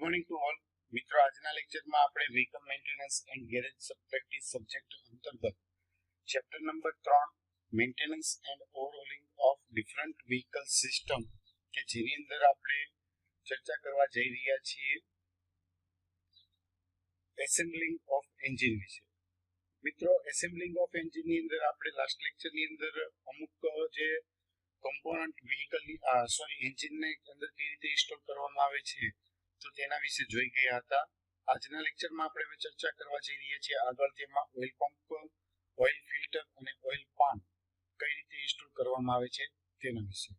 Morning to all મિત્રો, આજના લેક્ચરમાં આપણે vehicle maintenance and garage practice subject અંતર્ગત chapter number 3 maintenance and overhauling of different vehicle system કે જેની અંદર આપણે ચર્ચા કરવા જઈ રહ્યા છીએ એસેમ્બલિંગ ઓફ એન્જિન વિશે. મિત્રો, એસેમ્બલિંગ ઓફ એન્જિન ની અંદર આપણે લાસ્ટ લેક્ચરની અંદર અમુક જે કમ્પોનન્ટ વ્હીકલની એન્જિનને અંદર કઈ રીતે ઇન્સ્ટોલ કરવામાં આવે છે તો તેના વિશે જોઈ ગયા હતા. આજના લેક્ચરમાં આપણે હવે ચર્ચા કરવા જઈ રહ્યા છીએ આગળ તેમાં ઓઇલ પંપ, ઓઇલ ફિલ્ટર અને ઓઇલ પાન કઈ રીતે ઇન્સ્ટોલ કરવામાં આવે છે તેના વિશે.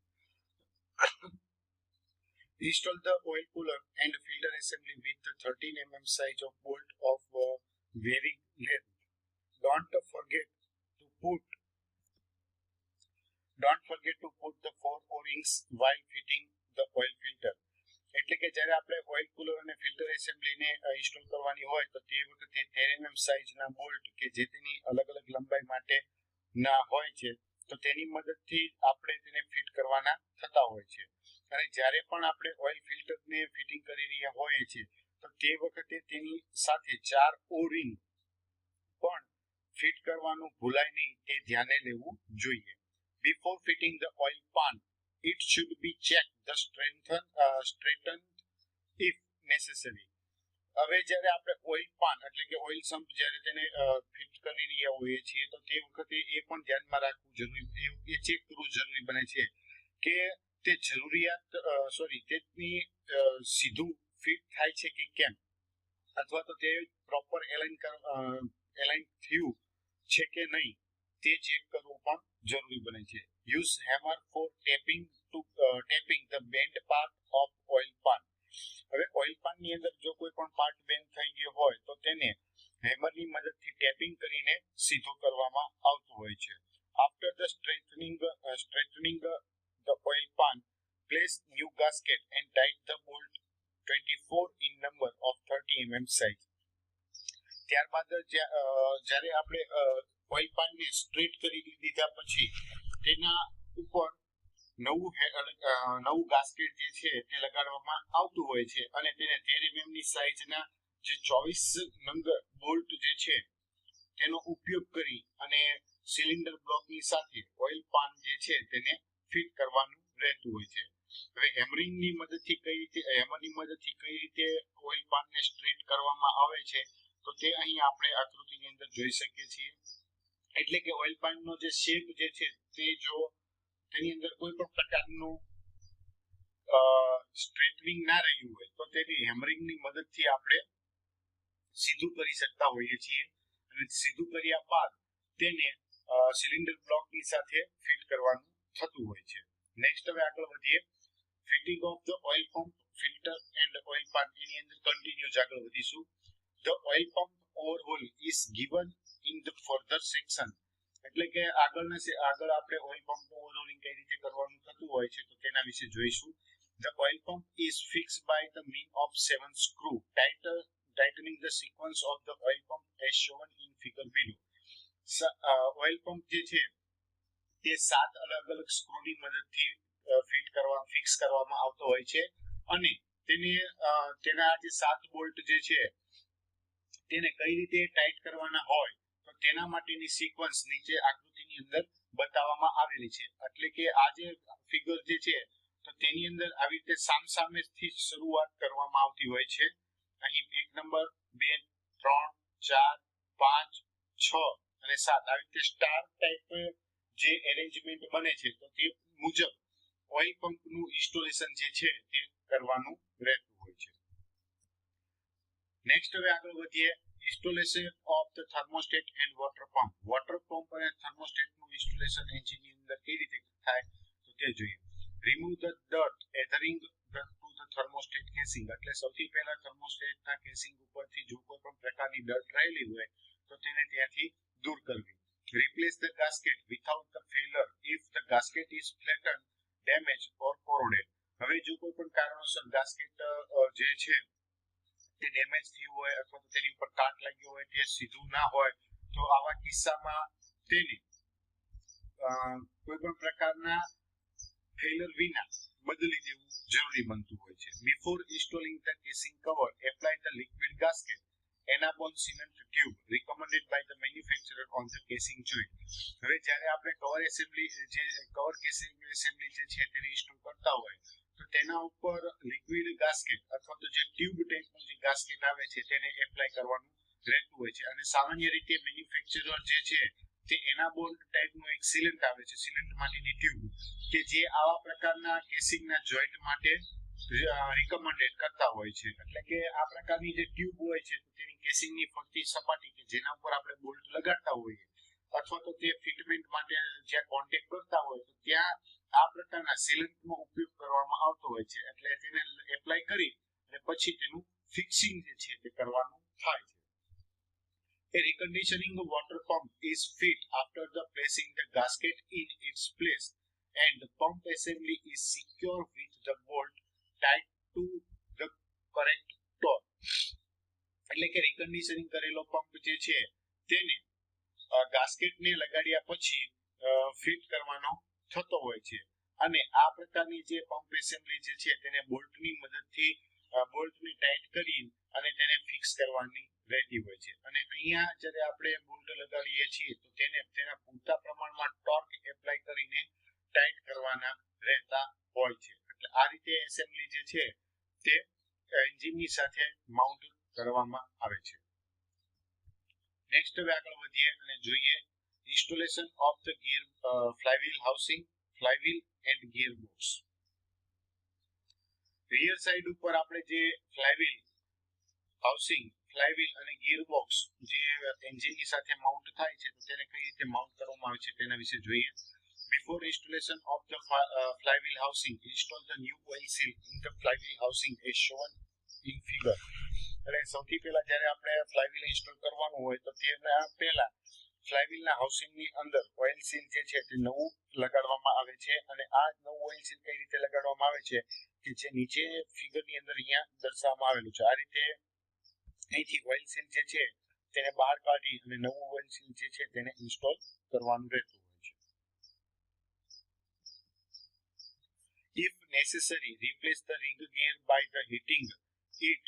Install the oil cooler and filter assembly with the 13 mm size of bolt of varying length. Don't forget to put the 4 O-rings while fitting the oil filter. એટલે કે જ્યારે આપણે ઓઇલ કુલર અને ફિલ્ટર એસેમ્બલીને ઇન્સ્ટોલ કરવાની હોય તો તે વખતે 13 mm સાઇઝના બોલ્ટ કે જે તેની અલગ અલગ લંબાઈ માટે ના હોય છે તો તેની મદદથી આપણે તેને ફિટ કરવાના થતા હોય છે. અને જ્યારે પણ આપણે ઓઇલ ફિલ્ટરને ફિટિંગ કરી રહ્યા હોઈએ છીએ તો તે વખતે તેની સાથે 4 O-ring પણ ફિટ કરવાનું ભૂલાય નહીં તે ધ્યાને લેવું જોઈએ. Before fitting the oil pan, it should be checked the straightened if necessary. હવે જ્યારે આપણે ઓઇલ પાન એટલે કે ઓઇલ સમ્પ જ્યારે તેને ફિટ કરી રહ્યા હોઈએ છીએ તો તે વખતે એ પણ ધ્યાનમાં રાખવું જરૂરી, એ ચેક કરવું જરૂરી બને છે કે તે તેની સીધું ફિટ થાય છે કે કેમ, અથવા તો તે પ્રોપર એલાઇન થયું છે કે નહીં તે ચેક કરવું પણ જરૂરી બને છે. Use hammer for tapping the bent part of oil pan. હવે ઓઇલ પાન ની અંદર જો કોઈ પણ પાર્ટ બેન્ડ થઈ ગયો હોય તો તેને હેમરની મદદથી ટેપિંગ કરીને સીધો કરવામાં આવતું હોય છે. After the straightening the oil pan, place new gasket and tight the bolt 24 in number of 30 mm size. ત્યારબાદ જ્યારે આપણે ઓઇલ પાનને સ્ટ્રેટ કરી દીધા પછી તેના ઉપર નવું ગાસ્કેટ જે છે તે લગાડવામાં આવતું હોય છે અને તેને 13 mm ની સાઇઝના જે 24 નંબર બોલ્ટ જે છે તેનો ઉપયોગ કરી અને સિલિન્ડર બ્લોકની સાથે ઓઇલ પાન જે છે તેને ફિટ કરવાનું રહેતું હોય છે. હવે હેમરની મદદથી કઈ રીતે ઓઇલ પાનને સ્ટ્રેટ કરવામાં આવે છે તો તે અહીં આપણે આકૃતિની અંદર જોઈ શકીએ છીએ. એટલે કે ઓઇલ પાનનો જે શેપ જે છે તે જો તેની અંદર કોઈ પણ પ્રકારનું સ્ટ્રેટનિંગ ના રહ્યું હોય તો તેની હેમરિંગની મદદથી આપણે સીધું કરી શકતા હોઈએ છીએ અને સીધું કર્યા બાદ તેને સિલિન્ડર બ્લોકની સાથે ફિટ કરવાનું થતું હોય છે. નેક્સ્ટ હવે આગળ વધીએ. Fitting of the oil pump, filter and oil pan, એની અંદર કન્ટિન્યુઅસ આગળ વધીશું. The oil pump overhaul is given in the further section. એટલે કે આગળ આપણે ઓઇલ પંપ ઓવરહોલિંગ કઈ રીતે કરવાનું થતું હોય છે તો તેના વિશે જોઈશું. The oil pump is fixed by the means of 7 screw, tightening the sequence of the oil pump as shown in figure below. Oil pump જે છે તે 7 અલગ અલગ સ્ક્રૂની મદદથી ફિક્સ કરવામાં આવતો હોય છે અને તેના જે 7 બોલ્ટ જે છે તેને કઈ રીતે ટાઈટ કરવાના હોય તો તેના માટેની સિક્વન્સ નીચે આકૃતિની અંદર બતાવવામાં આવેલી છે. એટલે કે આ જે ફિગર જે છે તો તેની અંદર આવી રીતે સામસામેથી શરૂઆત કરવામાં આવતી હોય છે. અહીં 1 નંબર 2 3 4 5 6 અને 7 આવી રીતે સ્ટાર ટાઈપ જે એરેન્જમેન્ટ બને છે તો તે મુજબ ઓઇલ પંપનું ઇન્સ્ટોલેશન જે છે તે કરવાનું રહેતું હોય છે. નેક્સ્ટ હવે આગળ વધીએ. Installation of the thermostat and water pump. Water pump અને થર્મોસ્ટેટનું ઇન્સ્ટોલેશન એન્જિનની અંદર કઈ રીતે થાય તો તે જોઈએ. Remove the dirt adhering to the thermostat casing. એટલે સૌથી પહેલા થર્મોસ્ટેટના કેસિંગ ઉપરથી જો કોઈ પણ પ્રકારની ડર્ટ રહેલી હોય તો તેને ત્યાંથી દૂર કરવી. Replace the gasket without the failure if the gasket is flattened, damaged or corroded. હવે જો કોઈ પણ કારણોસર ગાસ્કેટ જે છે તે ડેમેજ થયું હોય અથવા તો તેની ઉપર કાટ લાગ્યો હોય તે સીધું ના હોય તો આવા કિસ્સામાં તેને કોઈ પણ પ્રકારના ફેલર વિના બદલી દેવું જરૂરી બનતું હોય છે. Before installing the casing cover apply the liquid gasket એનાબોન cement tube recommended by the manufacturer on the casing joint. હવે જ્યારે આપણે કવર એસેમ્બલી જે કવર કેસિંગ એસેમ્બલી જે છે તેને ઇન્સ્ટોલ કરતા હોય તો તેના ઉપર લિક્વિડ ગાસ્કેટ અથવા તો જે ટ્યુબ ટાઈપનું જે ગાસ્કેટ આવે છે તેને એપ્લાય કરવાનું રહેતું હોય છે. અને સામાન્ય રીતે મેન્યુફેક્ચરર જે છે તે એનાબોન ટાઈપનું એક સિલિન્ડર આવે છે, સિલિન્ડર માટેની ટ્યુબ કે જે આવા પ્રકારના કેસિંગના જોઈન્ટ માટે રિકમેન્ડેડ કરતા હોય છે. એટલે કે આ પ્રકારની જે ટ્યુબ હોય છે તેની કેસિંગની ફરતી સપાટી કે જેના ઉપર આપણે બોલ્ટ લગાડતા હોઈએ અથવા તો તે ફિટમેન્ટ માટે જ્યાં કોન્ટેક્ટ કરતા હોય તો ત્યાં આ પ્રકારના સિલિન્ડરનો ઉપયોગ કરવામાં આવતો હોય છે. એટલે તેને એપ્લાય કરી અને પછી તેનું ફિક્સિંગ જે છે તે કરવાનું થાય છે. A reconditioning water pump is fit after the placing the gasket in its place and the pump assembly is secure with the bolt tied to the correct torque. એટલે કે રિકન્ડિશનિંગ કરેલો પંપ જે છે તેને ગાસ્કેટને લગાડ્યા પછી ફિટ કરવાનો થતો હોય છે. અને આ પ્રકારની જે પંપ એસેમ્બલી જે છે તેને બોલ્ટની મદદથી બોલ્ટને ટાઈટ કરી અને તેને ફિક્સ કરવાની રહેતી હોય છે. અને અહીંયા જ્યારે આપણે બોલ્ટ લગાડીએ છીએ તો તેને તેના પૂરતા પ્રમાણમાં ટોર્ક એપ્લાય કરીને ટાઈટ કરવાના રહેતા હોય છે. એટલે આ રીતે એસેમ્બલી જે છે તે એન્જિનની સાથે માઉન્ટ કરવામાં આવે છે. નેક્સ્ટ હવે આગળ વધીએ અને જોઈએ installation of the gear flywheel housing, flywheel and gear box. Rear side ઉપર આપણે જે ફ્લાયવ્હીલ હાઉસિંગ, ફ્લાયવ્હીલ અને ગિયર બોક્સ જે એન્જિનની સાથે માઉન્ટ થાય છે તો તેને કઈ રીતે માઉન્ટ કરવામાં આવે છે તેના વિશે જોઈએ. Before installation of the flywheel housing, install the new oil seal in the flywheel housing as shown in figure. એટલે સૌથી પહેલા જ્યારે આપણે ફ્લાયવ્હીલ ઇન્સ્ટોલ કરવાનું હોય તો તેના પહેલા ફ્લાયવ્હીલના હાઉસિંગની અંદર ઓઇલ સીલ જે છે તે નવું લગાડવામાં આવે છે. અને આ નવું ઓઇલ સીલ કઈ રીતે લગાડવામાં આવે છે કે જે નીચે ફિગરની અંદર અહીંયા દર્શાવવામાં આવેલું છે. આ રીતે અહીંથી ઓઇલ સીલ જે છે તેને બહાર કાઢી અને નવું ઓઇલ સીલ જે છે તેને ઇન્સ્ટોલ કરવાનું રહેતું હોય છે. If necessary, replace the ring gear by the heating it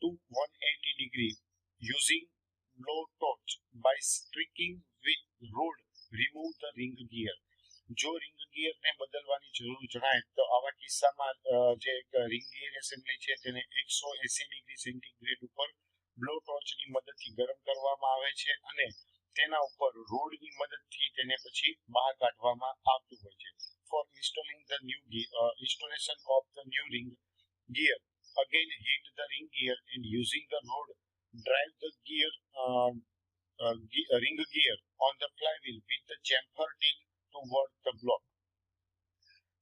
to 180 degree using blow torch. By striking with rod, remove the ring gear. જો રિંગ ગિયરને બદલવાની જરૂર જણાય તો આવા કિસ્સામાં જે રિંગ ગિયર એસેમ્બલી છે તેને 180 ડિગ્રી સેન્ટીગ્રેડ ઉપર બ્લો ટોર્ચની મદદથી ગરમ કરવામાં આવે છે અને તેના ઉપર રોડની મદદથી તેને પછી બહાર કાઢવામાં આવતું હોય છે. For installing the new installation of the new ring gear, again heat the ring gear and using the rod drive the ring gear on the flywheel with the chamfer teeth toward the block.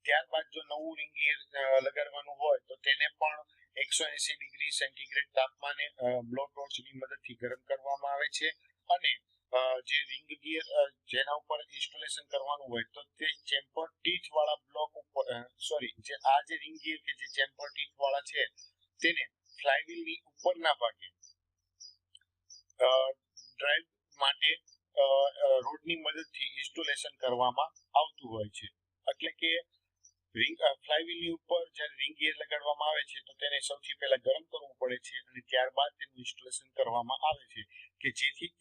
ત્યારબાદ જો નવું ring gear લગાડવાનું હોય તો તેને પણ 180 degree centigrade તાપમાને blow ટોર્ચની મદદથી ગરમ કરવામાં આવે છે અને જે રિંગ ગિયર જેના ઉપર ઇન્સ્ટોલેશન કરવાનું હોય તો તે ચેમ્પર ટીથ વાળા બ્લોક ઉપર જે આ જે રિંગ ગિયર કે જે ચેમ્પર ટીથ વાળા છે તેને ફ્લાયવ્હીલની ઉપરના ભાગે ડ્રાઈવ માટે રોડની મદદથી ઇન્સ્ટોલેશન કરવામાં આવતું હોય છે. એટલે કે ફ્લાયવ્હીલની ઉપર જ્યારે રિંગ ગિયર લગાડવામાં આવે છે તો તેને સૌથી પહેલા ગરમ કરવું પડે છે અને ત્યારબાદ તેનું ઇન્સ્ટોલેશન કરવામાં આવે છે કે જેથી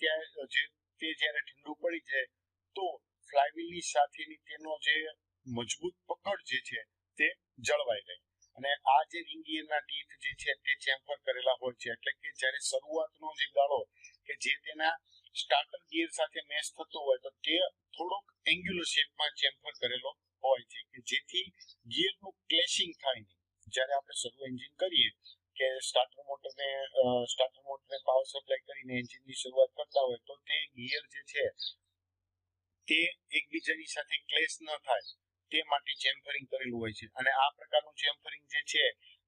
તે જ્યારે ઠંડુ પડી જાય તો ફ્લાયવ્હીલની સાથેની તેનો જે મજબૂત પકડ જે છે તે જળવાઈ રહે. અને આ જે રિંગ ગિયરના ટીથ જે છે તે ચેમ્ફર કરેલા હોય છે. એટલે કે જ્યારે શરૂઆતનો જે ગાળો કે જે તેના સ્ટાર્ટર ગિયર સાથે મેચ થતો હોય તો તે થોડોક એંગ્યુલર શેપમાં ચેમ્ફર કરેલો હોય છે કે જેથી ગિયરનું ક્લેશિંગ થાય નહીં. જ્યારે આપણે શરૂ એન્જિન કરીએ કે સ્ટાર્ટર મોટરને પાવર સપ્લાય કરીને એન્જિનની શરૂઆત કરતા હોય તો તે ગિયર જે છે તે એકબીજાની સાથે ક્લેશ ન થાય તે માટે ચેમ્ફરિંગ કરેલું હોય છે. અને આ પ્રકારનું ચેમ્ફરિંગ જે છે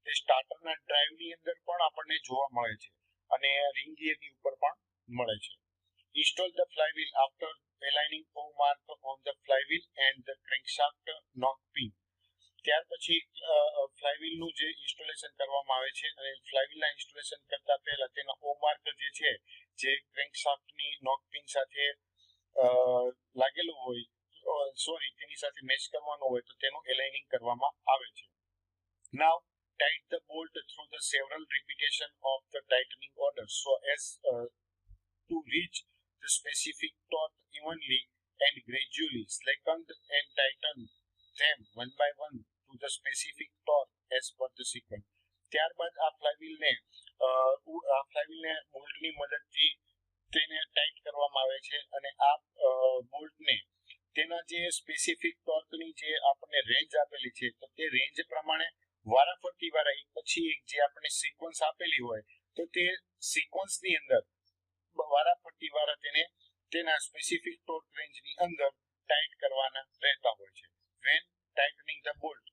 તે સ્ટાર્ટરના ડ્રાઈવની અંદર પણ આપણને જોવા મળે છે અને રિંગ ગિયરની ઉપર પણ મળે છે. Install the flywheel after aligning toe mark on the flywheel and the crankshaft knock pin. ત્યાર પછી ફ્લાયવ્હીલનું જે ઇન્સ્ટોલેશન કરવામાં આવે છે અને ફ્લાયવ્હીલના ઇન્સ્ટોલેશન કરતા પહેલા તેના ઓ માર્ક જે છે જે ક્રેન્કશાફ્ટની નોક પિન સાથે લાગેલું હોય તેની સાથે મેચ કરવાનો હોય તો તેનું એલાઇનિંગ કરવામાં આવે છે. નાઉ tight the bolt through the several repetition of the tightening order so as to reach the specific torque evenly and gradually slacken and tighten them one by one to the specific torque as per the sequence. ત્યારબાદ આ ફ્લાયવ્હીલને બોલ્ટની મદદથી તેને tight કરવામાં આવે છે અને આ બોલ્ટને તેના જે સ્પેસિફિક ટોર્કની જે આપણને રેન્જ આપેલી છે તો તે રેન્જ પ્રમાણે વારાફરતી વારા એક પછી એક જે આપણે સિક્વન્સ આપેલી હોય તો તે સિક્વન્સની અંદર વારાફરતી વારા તેને તેના સ્પેસિફિક ટોર્ક રેન્જની અંદર ટાઈટ કરવાના રહેતા હોય છે. when tightening the bolt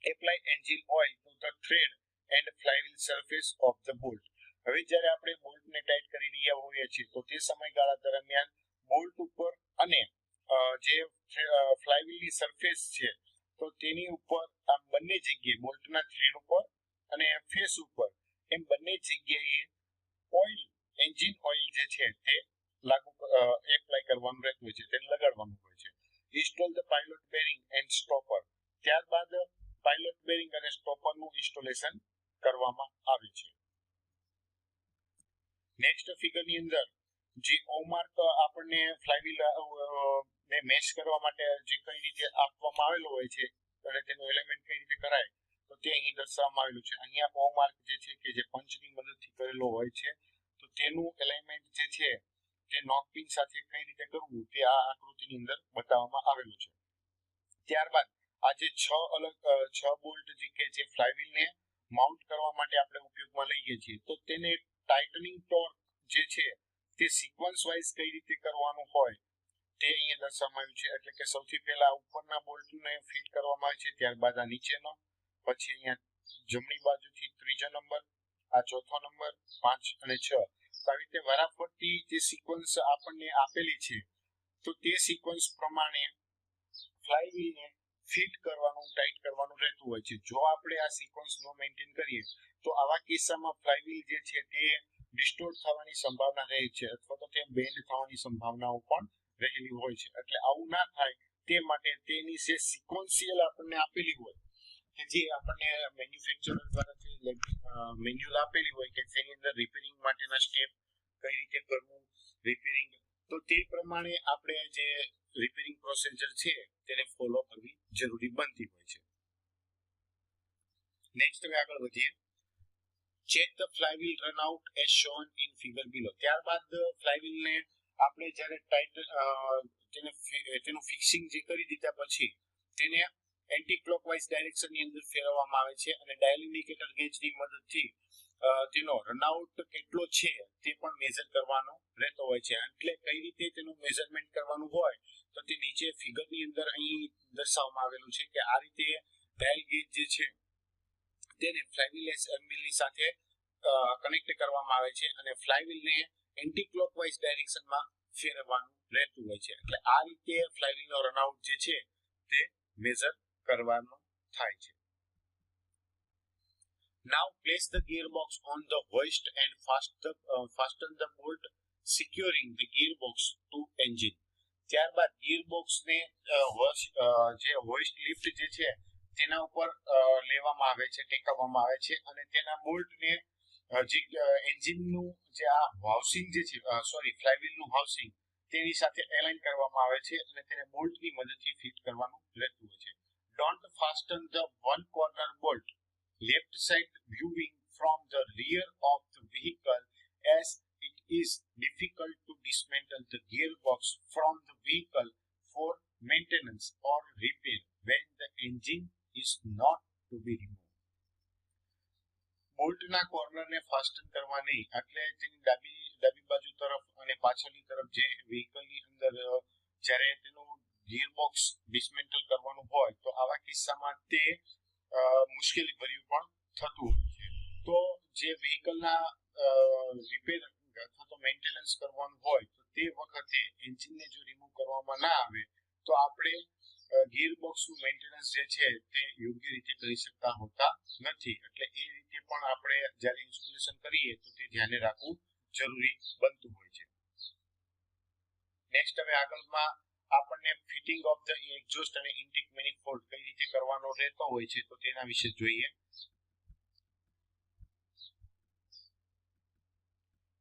apply engine oil to the thread and flywheel surface of the bolt. હવે જ્યારે આપણે બોલ્ટને ટાઈટ કરી રહ્યા હોઈએ છીએ તો તે સમયગાળા દરમિયાન બોલ્ટ ઉપર અને જે ફ્લાયવ્હીલની સરફેસ છે તો તેની ઉપર આ બંને જગ્યાએ બોલ્ટના થ્રેડ ઉપર અને ફેસ ઉપર એમ બંને જગ્યાએ ઓઇલ એન્જિન ઓઇલ જે છે તે એપ્લાય કરવાનું રહેતું હોય છે, તેને લગાડવાનું હોય છે. Install the pilot bearing and stopper. ત્યારબાદ પાયલોટ બેરિંગ અને સ્ટોપરનું ઇન્સ્ટોલેશન કરવામાં આવે છે. નેક્સ્ટ ફિગરની અંદર જે ઓમાર્ક આપણને ફ્લાયવ્હીલ ને મેચ કરવા માટે જે કઈ રીતે આપવામાં આવેલો હોય છે અને તેનું એલિમેન્ટ કઈ રીતે કરાય તો તે અહીં દર્શાવવામાં આવેલું છે. અહીંયા ઓમાર્ક જે છે કે જે પંચની મદદથી કરેલો હોય છે તો તેનું એલિમેન્ટ જે છે તે નોકપિન સાથે કઈ રીતે કરવું તે આ આકૃતિની અંદર બતાવવામાં આવેલું છે. ત્યારબાદ આ જે છ બોલ્ટ જે ફ્લાયવ્હીલને માઉન્ટ કરવા માટે આપણે ઉપયોગમાં લઈએ છીએ તો તેને ટાઇટનિંગ ટોર્ક જે છે તે સિક્વન્સ વાઇઝ કઈ રીતે કરવાનું હોય તે અહીંયા દર્શાવવામાં આવ્યું છે. એટલે કે સૌથી પહેલા ઉપરના બોલ્ટને ફિટ કરવામાં આવે છે, ત્યારબાદ આ નીચેનો, પછી અહીંયા જમણી બાજુથી ત્રીજો નંબર, આ ચોથો નંબર, 5 અને 6. આવી રીતે વારાફરતી જે સિક્વન્સ આપણને આપેલી છે તો તે સિક્વન્સ પ્રમાણે ફ્લાયવ્હીલને ફિટ કરવાનું ટાઈટ કરવાનું રહેતું હોય છે. જો આપણે આ સિક્વન્સ નો મેન્ટેન કરીએ તો આવા કિસ્સામાં ફ્લાયવ્હીલ જે છે તે ડિસ્ટોર્ટ થવાની સંભાવના રહે છે અથવા તો તે બેન્ડ થવાની સંભાવનાઓ પણ રહેલી હોય છે. એટલે આવું ના થાય તે માટે તેની જે સિક્વન્શિયલ આપણને આપેલી હોય કે જે આપણને મેન્યુફેક્ચરર દ્વારા જે મેન્યુઅલ આપેલી હોય કે જેની અંદર રિપેરિંગ માટેના સ્ટેપ કઈ રીતે કરવું રિપેરિંગ, તો તે પ્રમાણે આપણે જે રિપેરિંગ પ્રોસિજર છે તેને ફોલો કરવી જરૂરી બનતી હોય છે. નેક્સ્ટ હવે આગળ વધીએ. Check the flywheel run out as shown in figure below. ત્યારબાદ ફ્લાયવ્હીલને આપણે જ્યારે ટાઈટ તેનું ફિક્સિંગ જે કરી દીધા પછી તેને એન્ટી ક્લોકવાઇઝ ડાયરેક્શનની અંદર ફેરવવામાં આવે છે અને ડાયલ ઇન્ડિકેટર ગેજની મદદથી તેનો રનઆઉટ કેટલો છે તે પણ મેઝર કરવાનો રહેતો હોય છે. એટલે કઈ રીતે તેનું મેઝરમેન્ટ કરવાનું હોય તો તે નીચે ફિગરની અંદર અહીં દર્શાવવામાં આવેલું છે કે આ રીતે ડાયલ ગેજ જે છે તેને ફ્લાયવ્હીલ એસેમ્બલી સાથે કનેક્ટ કરવામાં આવે છે અને ફ્લાયવ્હીલને એન્ટી ક્લોકવાઇઝ ડાયરેક્શનમાં ફેરવવાનું રહેતું હોય છે. એટલે આ રીતે ફ્લાયવ્હીલનો રનઆઉટ જે છે તે મેઝર કરવાનો થાય છે. Now place the gearbox on the hoist and fasten the bolt securing the gearbox to engine. ત્યારબાદ ગિયરબોક્સને જે હોઇસ્ટ લિફ્ટ જે છે તેના ઉપર લેવામાં આવે છે, ટેકવવામાં આવે છે અને તેના બોલ્ટને જે એન્જિનનું જે આ હાઉસિંગ જે છે ફ્લાયવ્હીલનું હાઉસિંગ તેની સાથે એલાઇન કરવામાં આવે છે અને તેને બોલ્ટની મદદથી ફિટ કરવાનું રહેતું હોય છે. Don't fasten the one corner bolt left side viewing from the rear of the vehicle as it is difficult to dismantle the gearbox from the vehicle for maintenance or repair when the engine is not to be removed. બોલ્ટના કોર્નરને ફાસ્ટન કરવા નહીં, એટલે તેની ડાબી બાજુ તરફ અને પાછળની તરફ જે વ્હીકલની અંદર જ્યારે તેનું ગિયરબોક્સ ડિસમેન્ટલ કરવાનું હોય તો આવા કિસ્સામાં તે મુશ્કેલી ભર્યું પણ થતું હોય છે. તો જે વ્હીકલના રિપેર અથવા તો મેન્ટેનન્સ કરવાનું હોય તો તે વખતે એન્જિનને જો રિમૂવ કરવામાં ના આવે તો આપણે ગિયરબોક્સનું મેન્ટેનન્સ જે છે તે યોગ્ય રીતે કરી શકતા હોતા નથી. એટલે એ રીતે પણ આપણે જ્યારે ઇન્સ્ટોલેશન કરીએ તો તે ધ્યાને રાખવું જરૂરી બનતું હોય છે. નેક્સ્ટ હવે આગળમાં આપણને ફિટિંગ ઓફ ધ એક્ઝોસ્ટ અને ઇન્ટેક મેનિફોલ્ડ કઈ રીતે કરવાનો રહેતો હોય છે તો તેના વિશે જોઈએ.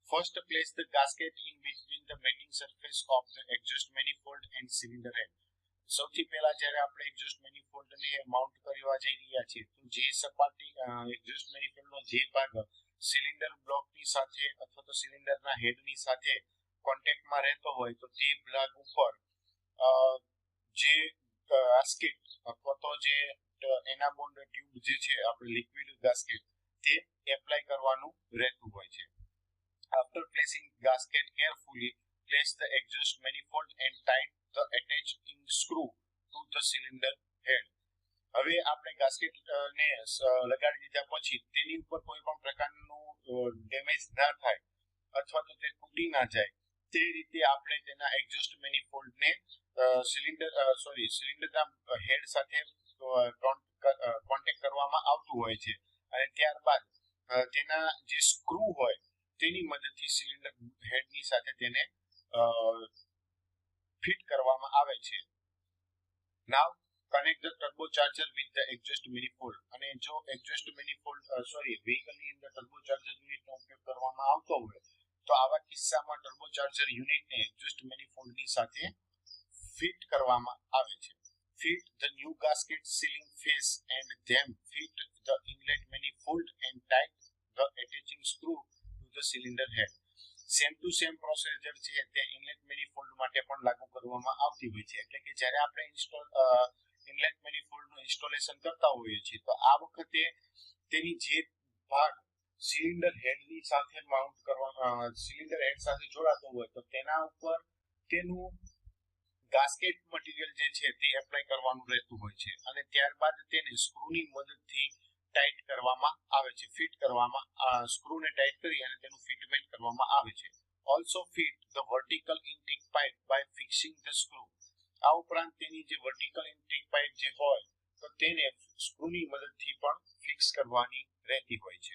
First, place the gasket in between the mating surface of the exhaust manifold and cylinder head. સૌથી પહેલા જ્યારે આપણે એક્ઝોસ્ટ મેનિફોલ્ડ ને માઉન્ટ કરવા જઈ રહ્યા છીએ તો જે સપાટી એક્ઝોસ્ટ મેનિફોલ્ડનો જે ભાગ સિલિન્ડર બ્લોકની સાથે અથવા તો સિલિન્ડરના હેડની સાથે કોન્ટેક્ટમાં રહેતો હોય તો તે ભાગ ઉપર જે ગાસ્કેટ અથવા તો જે એનાબોન્ડ ટ્યુબ જે છે આપણે લિક્વિડ ગાસ્કેટ તે એપ્લાય કરવાનું રહેતું હોય છે. After placing gasket carefully, place the exhaust manifold and tight the attaching screw to the cylinder head. હવે આપણે ગાસ્કેટ ને લગાડી દીધા પછી તેની ઉપર કોઈ પણ પ્રકારનું ડેમેજ ના થાય અથવા તો તે તૂટી ના જાય તે રીતે આપણે તેના એક્ઝોસ્ટ મેનિફોલ્ડ ને સિલિન્ડરના હેડ સાથે કોન્ટેક્ટ કરવામાં આવતું હોય છે અને ત્યારબાદ તેના જે સ્ક્રૂ હોય તેની મદદથી સિલિન્ડર હેડની સાથે તેને ફિટ કરવામાં આવે છે. Now connect the turbocharger with the exhaust manifold. અને જો એક્ઝોસ્ટ મેનિફોલ્ડ વ્હીકલની અંદર ટર્બોચાર્જર યુનિટનો ઉપયોગ કરવામાં આવતો હોય તો આવા કિસ્સામાં ટર્બોચાર્જર યુનિટને એક્ઝોસ્ટ મેનિફોલ્ડની સાથે ફિટ કરવામાં આવે છે. Fit the new gasket sealing face and then fit the inlet manifold and tight the attaching screw the cylinder head. Same to same procedure છે તે ઇનલેટ મેનિફોલ્ડ માટે પણ લાગુ કરવામાં આવતી હોય છે. એટલે કે જ્યારે આપણે ઇનલેટ મેનિફોલ્ડનું ઇન્સ્ટોલેશન કરતા હોઈએ છીએ તો આ વખતે તેની જે ભાગ સિલિન્ડર હેડની સાથે માઉન્ટ કરવા સિલિન્ડર હેડ સાથે જોડાતો હોય તો તેના ઉપર તેનું ગાસ્કેટ મટીરીયલ જે છે તે એપ્લાય કરવાનું રહેતું હોય છે અને ત્યારબાદ તેને સ્ક્રૂની મદદથી ટાઈટ કરવામાં આવે છે, ફિટ કરવામાં સ્ક્રૂને ટાઈટ કરી અને તેનું ફિટમેન્ટ કરવામાં આવે છે. Also fit the vertical intake pipe by fixing the screw. આ ઉપરાંત તેની જે વર્ટિકલ ઇન્ટેક પાઇપ જે હોય તો તેને સ્ક્રૂની મદદથી પણ ફિક્સ કરવાની રહેતી હોય છે.